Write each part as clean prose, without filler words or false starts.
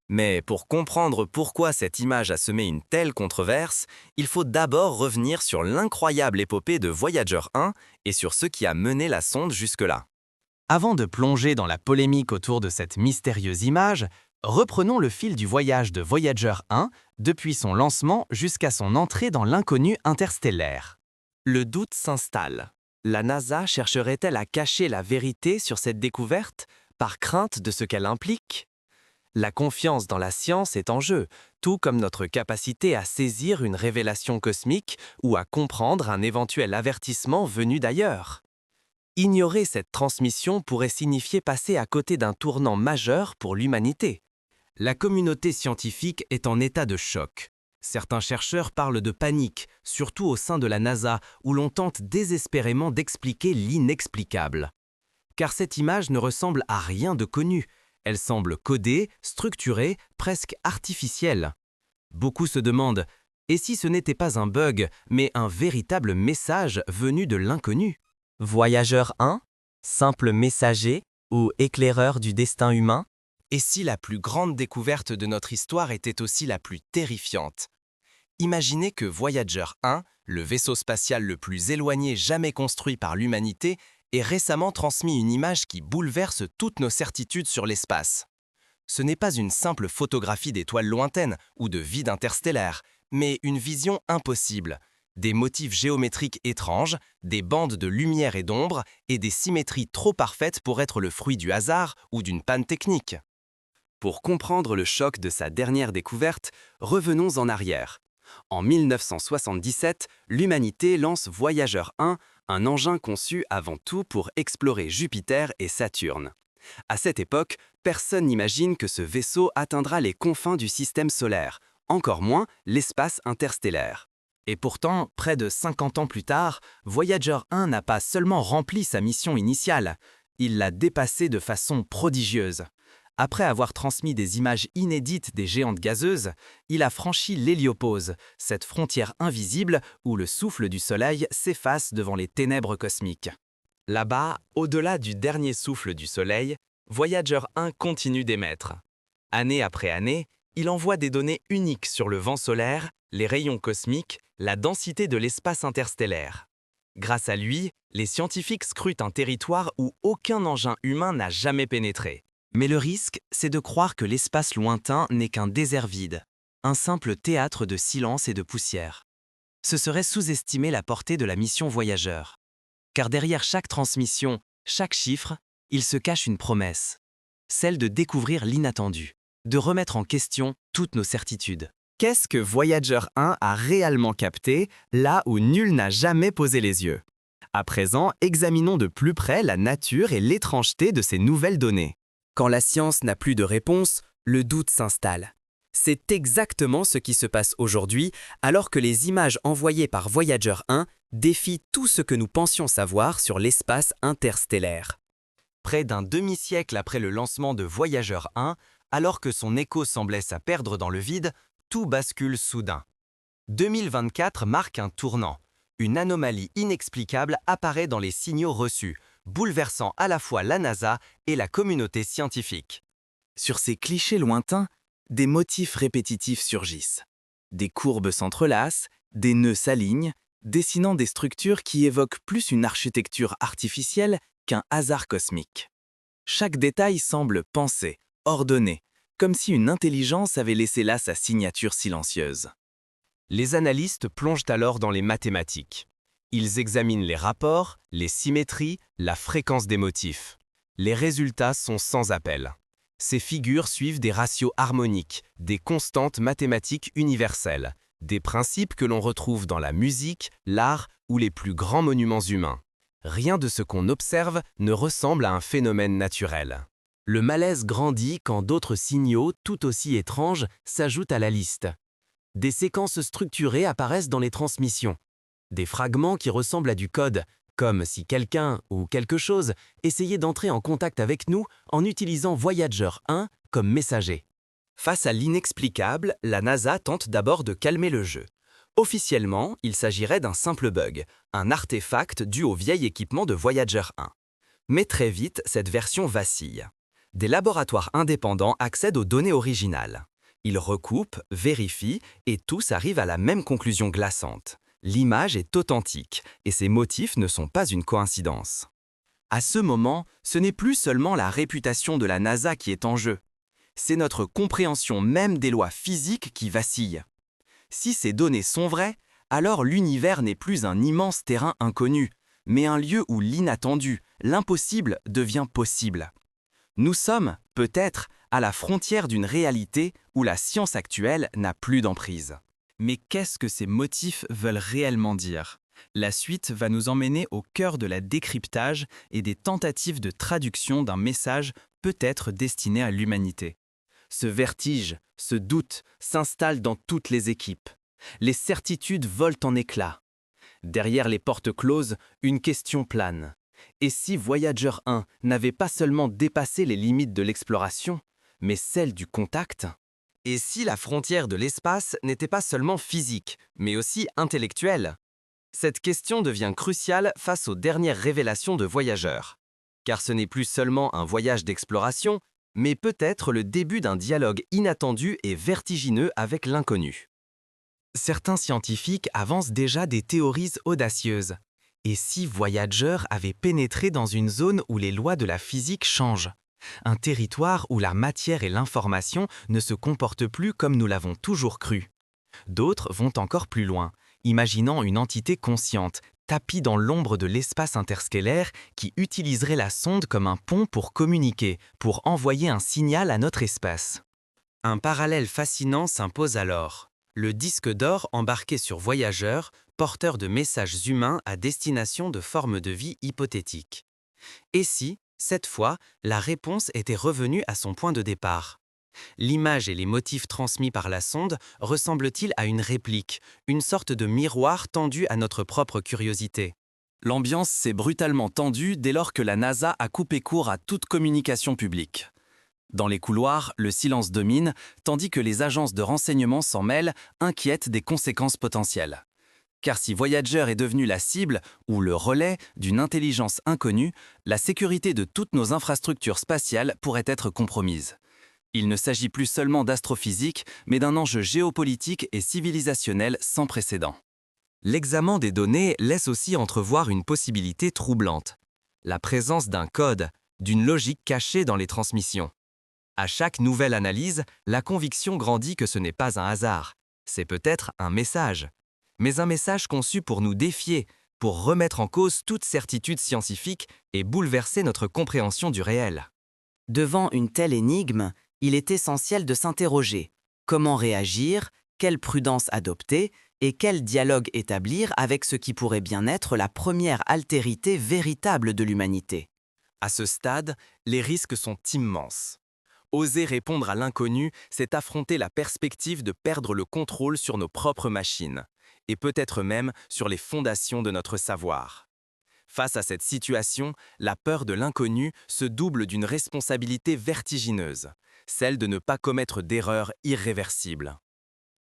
Mais pour comprendre pourquoi cette image a semé une telle controverse, il faut d'abord revenir sur l'incroyable épopée de Voyager 1 et sur ce qui a mené la sonde jusque-là. Avant de plonger dans la polémique autour de cette mystérieuse image, reprenons le fil du voyage de Voyager 1 depuis son lancement jusqu'à son entrée dans l'inconnu interstellaire. Le doute s'installe. La NASA chercherait-elle à cacher la vérité sur cette découverte par crainte de ce qu'elle implique? La confiance dans la science est en jeu, tout comme notre capacité à saisir une révélation cosmique ou à comprendre un éventuel avertissement venu d'ailleurs. Ignorer cette transmission pourrait signifier passer à côté d'un tournant majeur pour l'humanité. La communauté scientifique est en état de choc. Certains chercheurs parlent de panique, surtout au sein de la NASA, où l'on tente désespérément d'expliquer l'inexplicable. Car cette image ne ressemble à rien de connu. Elle semble codée, structurée, presque artificielle. Beaucoup se demandent, et si ce n'était pas un bug, mais un véritable message venu de l'inconnu? Voyageur 1, simple messager ou éclaireur du destin humain? Et si la plus grande découverte de notre histoire était aussi la plus terrifiante? Imaginez que Voyager 1, le vaisseau spatial le plus éloigné jamais construit par l'humanité, ait récemment transmis une image qui bouleverse toutes nos certitudes sur l'espace. Ce n'est pas une simple photographie d'étoiles lointaines ou de vide interstellaire, mais une vision impossible. Des motifs géométriques étranges, des bandes de lumière et d'ombre et des symétries trop parfaites pour être le fruit du hasard ou d'une panne technique. Pour comprendre le choc de sa dernière découverte, revenons en arrière. En 1977, l'humanité lance Voyager 1, un engin conçu avant tout pour explorer Jupiter et Saturne. À cette époque, personne n'imagine que ce vaisseau atteindra les confins du système solaire, encore moins l'espace interstellaire. Et pourtant, près de 50 ans plus tard, Voyager 1 n'a pas seulement rempli sa mission initiale, il l'a dépassée de façon prodigieuse. Après avoir transmis des images inédites des géantes gazeuses, il a franchi l'héliopause, cette frontière invisible où le souffle du Soleil s'efface devant les ténèbres cosmiques. Là-bas, au-delà du dernier souffle du Soleil, Voyager 1 continue d'émettre. Année après année, il envoie des données uniques sur le vent solaire, les rayons cosmiques, la densité de l'espace interstellaire. Grâce à lui, les scientifiques scrutent un territoire où aucun engin humain n'a jamais pénétré. Mais le risque, c'est de croire que l'espace lointain n'est qu'un désert vide, un simple théâtre de silence et de poussière. Ce serait sous-estimer la portée de la mission Voyageur. Car derrière chaque transmission, chaque chiffre, il se cache une promesse, celle de découvrir l'inattendu, de remettre en question toutes nos certitudes. Qu'est-ce que Voyager 1 a réellement capté, là où nul n'a jamais posé les yeux? À présent, examinons de plus près la nature et l'étrangeté de ces nouvelles données. Quand la science n'a plus de réponse, le doute s'installe. C'est exactement ce qui se passe aujourd'hui, alors que les images envoyées par Voyager 1 défient tout ce que nous pensions savoir sur l'espace interstellaire. Près d'un demi-siècle après le lancement de Voyager 1, alors que son écho semblait à perdre dans le vide, tout bascule soudain. 2024 marque un tournant. Une anomalie inexplicable apparaît dans les signaux reçus, bouleversant à la fois la NASA et la communauté scientifique. Sur ces clichés lointains, des motifs répétitifs surgissent. Des courbes s'entrelacent, des nœuds s'alignent, dessinant des structures qui évoquent plus une architecture artificielle qu'un hasard cosmique. Chaque détail semble pensé, ordonné, comme si une intelligence avait laissé là sa signature silencieuse. Les analystes plongent alors dans les mathématiques. Ils examinent les rapports, les symétries, la fréquence des motifs. Les résultats sont sans appel. Ces figures suivent des ratios harmoniques, des constantes mathématiques universelles, des principes que l'on retrouve dans la musique, l'art ou les plus grands monuments humains. Rien de ce qu'on observe ne ressemble à un phénomène naturel. Le malaise grandit quand d'autres signaux, tout aussi étranges, s'ajoutent à la liste. Des séquences structurées apparaissent dans les transmissions. Des fragments qui ressemblent à du code, comme si quelqu'un ou quelque chose essayait d'entrer en contact avec nous en utilisant Voyager 1 comme messager. Face à l'inexplicable, la NASA tente d'abord de calmer le jeu. Officiellement, il s'agirait d'un simple bug, un artefact dû au vieil équipement de Voyager 1. Mais très vite, cette version vacille. Des laboratoires indépendants accèdent aux données originales. Ils recoupent, vérifient, et tous arrivent à la même conclusion glaçante. L'image est authentique, et ses motifs ne sont pas une coïncidence. À ce moment, ce n'est plus seulement la réputation de la NASA qui est en jeu. C'est notre compréhension même des lois physiques qui vacille. Si ces données sont vraies, alors l'univers n'est plus un immense terrain inconnu, mais un lieu où l'inattendu, l'impossible devient possible. Nous sommes, peut-être, à la frontière d'une réalité où la science actuelle n'a plus d'emprise. Mais qu'est-ce que ces motifs veulent réellement dire? La suite va nous emmener au cœur de la décryptage et des tentatives de traduction d'un message peut-être destiné à l'humanité. Ce vertige, ce doute s'installe dans toutes les équipes. Les certitudes volent en éclats. Derrière les portes closes, une question plane. Et si Voyager 1 n'avait pas seulement dépassé les limites de l'exploration, mais celles du contact? Et si la frontière de l'espace n'était pas seulement physique, mais aussi intellectuelle? Cette question devient cruciale face aux dernières révélations de Voyager. Car ce n'est plus seulement un voyage d'exploration, mais peut-être le début d'un dialogue inattendu et vertigineux avec l'inconnu. Certains scientifiques avancent déjà des théories audacieuses. Et si Voyager avait pénétré dans une zone où les lois de la physique changent? Un territoire où la matière et l'information ne se comportent plus comme nous l'avons toujours cru. D'autres vont encore plus loin, imaginant une entité consciente, tapie dans l'ombre de l'espace interstellaire qui utiliserait la sonde comme un pont pour communiquer, pour envoyer un signal à notre espèce. Un parallèle fascinant s'impose alors. Le disque d'or embarqué sur Voyager, porteur de messages humains à destination de formes de vie hypothétiques. Et si, cette fois, la réponse était revenue à son point de départ? L'image et les motifs transmis par la sonde ressemblent-ils à une réplique, une sorte de miroir tendu à notre propre curiosité? L'ambiance s'est brutalement tendue dès lors que la NASA a coupé court à toute communication publique. Dans les couloirs, le silence domine, tandis que les agences de renseignement s'en mêlent, inquiètes des conséquences potentielles. Car si Voyager est devenu la cible ou le relais d'une intelligence inconnue, la sécurité de toutes nos infrastructures spatiales pourrait être compromise. Il ne s'agit plus seulement d'astrophysique, mais d'un enjeu géopolitique et civilisationnel sans précédent. L'examen des données laisse aussi entrevoir une possibilité troublante. La présence d'un code, d'une logique cachée dans les transmissions. À chaque nouvelle analyse, la conviction grandit que ce n'est pas un hasard. C'est peut-être un message. Mais un message conçu pour nous défier, pour remettre en cause toute certitude scientifique et bouleverser notre compréhension du réel. Devant une telle énigme, il est essentiel de s'interroger. Comment réagir? Quelle prudence adopter? Et quel dialogue établir avec ce qui pourrait bien être la première altérité véritable de l'humanité? À ce stade, les risques sont immenses. Oser répondre à l'inconnu, c'est affronter la perspective de perdre le contrôle sur nos propres machines, et peut-être même sur les fondations de notre savoir. Face à cette situation, la peur de l'inconnu se double d'une responsabilité vertigineuse, celle de ne pas commettre d'erreurs irréversibles.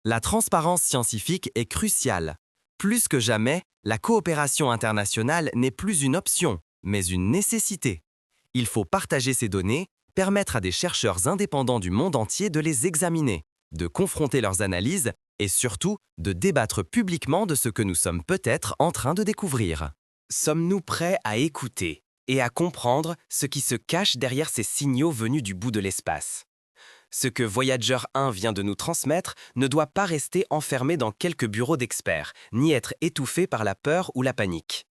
La transparence scientifique est cruciale. Plus que jamais, la coopération internationale n'est plus une option, mais une nécessité. Il faut partager ces données, permettre à des chercheurs indépendants du monde entier de les examiner, de confronter leurs analyses et surtout de débattre publiquement de ce que nous sommes peut-être en train de découvrir. Sommes-nous prêts à écouter et à comprendre ce qui se cache derrière ces signaux venus du bout de l'espace? Ce que Voyager 1 vient de nous transmettre ne doit pas rester enfermé dans quelques bureaux d'experts, ni être étouffé par la peur ou la panique.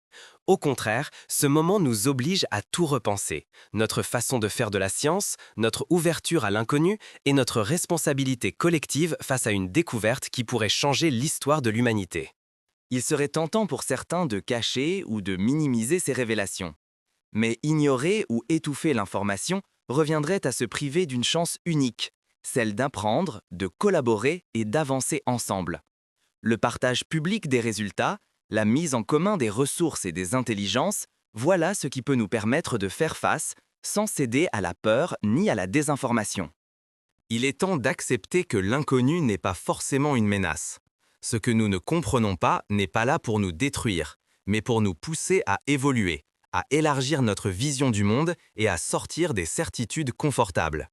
Au contraire, ce moment nous oblige à tout repenser, notre façon de faire de la science, notre ouverture à l'inconnu et notre responsabilité collective face à une découverte qui pourrait changer l'histoire de l'humanité. Il serait tentant pour certains de cacher ou de minimiser ces révélations. Mais ignorer ou étouffer l'information reviendrait à se priver d'une chance unique, celle d'apprendre, de collaborer et d'avancer ensemble. Le partage public des résultats, la mise en commun des ressources et des intelligences, voilà ce qui peut nous permettre de faire face sans céder à la peur ni à la désinformation. Il est temps d'accepter que l'inconnu n'est pas forcément une menace. Ce que nous ne comprenons pas n'est pas là pour nous détruire, mais pour nous pousser à évoluer, à élargir notre vision du monde et à sortir des certitudes confortables.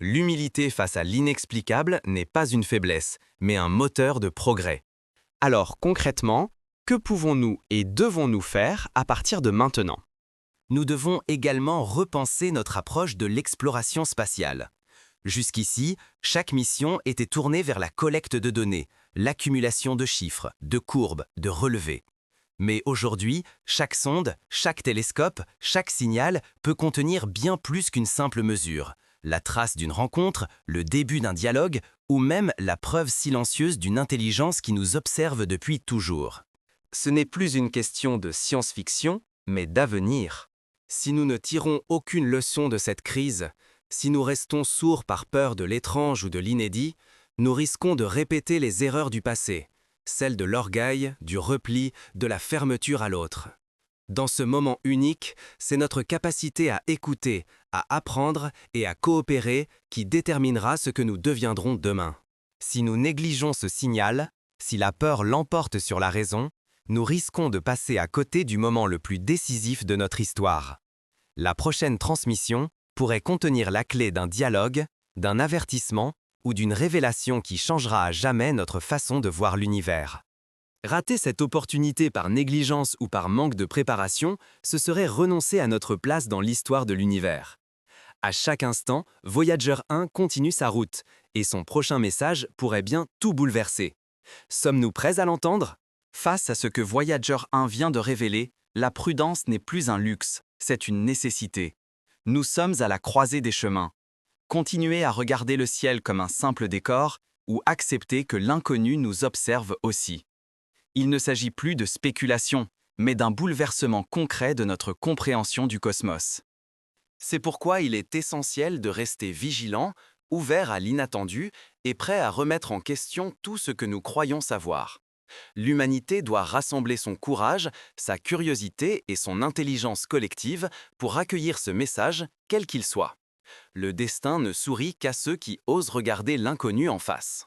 L'humilité face à l'inexplicable n'est pas une faiblesse, mais un moteur de progrès. Alors concrètement, que pouvons-nous et devons-nous faire à partir de maintenant? Nous devons également repenser notre approche de l'exploration spatiale. Jusqu'ici, chaque mission était tournée vers la collecte de données, l'accumulation de chiffres, de courbes, de relevés. Mais aujourd'hui, chaque sonde, chaque télescope, chaque signal peut contenir bien plus qu'une simple mesure. La trace d'une rencontre, le début d'un dialogue ou même la preuve silencieuse d'une intelligence qui nous observe depuis toujours. Ce n'est plus une question de science-fiction, mais d'avenir. Si nous ne tirons aucune leçon de cette crise, si nous restons sourds par peur de l'étrange ou de l'inédit, nous risquons de répéter les erreurs du passé, celles de l'orgueil, du repli, de la fermeture à l'autre. Dans ce moment unique, c'est notre capacité à écouter, à apprendre et à coopérer qui déterminera ce que nous deviendrons demain. Si nous négligeons ce signal, si la peur l'emporte sur la raison, nous risquons de passer à côté du moment le plus décisif de notre histoire. La prochaine transmission pourrait contenir la clé d'un dialogue, d'un avertissement ou d'une révélation qui changera à jamais notre façon de voir l'univers. Rater cette opportunité par négligence ou par manque de préparation, ce serait renoncer à notre place dans l'histoire de l'univers. À chaque instant, Voyager 1 continue sa route, et son prochain message pourrait bien tout bouleverser. Sommes-nous prêts à l'entendre? Face à ce que Voyager 1 vient de révéler, la prudence n'est plus un luxe, c'est une nécessité. Nous sommes à la croisée des chemins. Continuer à regarder le ciel comme un simple décor ou accepter que l'inconnu nous observe aussi. Il ne s'agit plus de spéculation, mais d'un bouleversement concret de notre compréhension du cosmos. C'est pourquoi il est essentiel de rester vigilant, ouvert à l'inattendu et prêt à remettre en question tout ce que nous croyons savoir. L'humanité doit rassembler son courage, sa curiosité et son intelligence collective pour accueillir ce message, quel qu'il soit. Le destin ne sourit qu'à ceux qui osent regarder l'inconnu en face.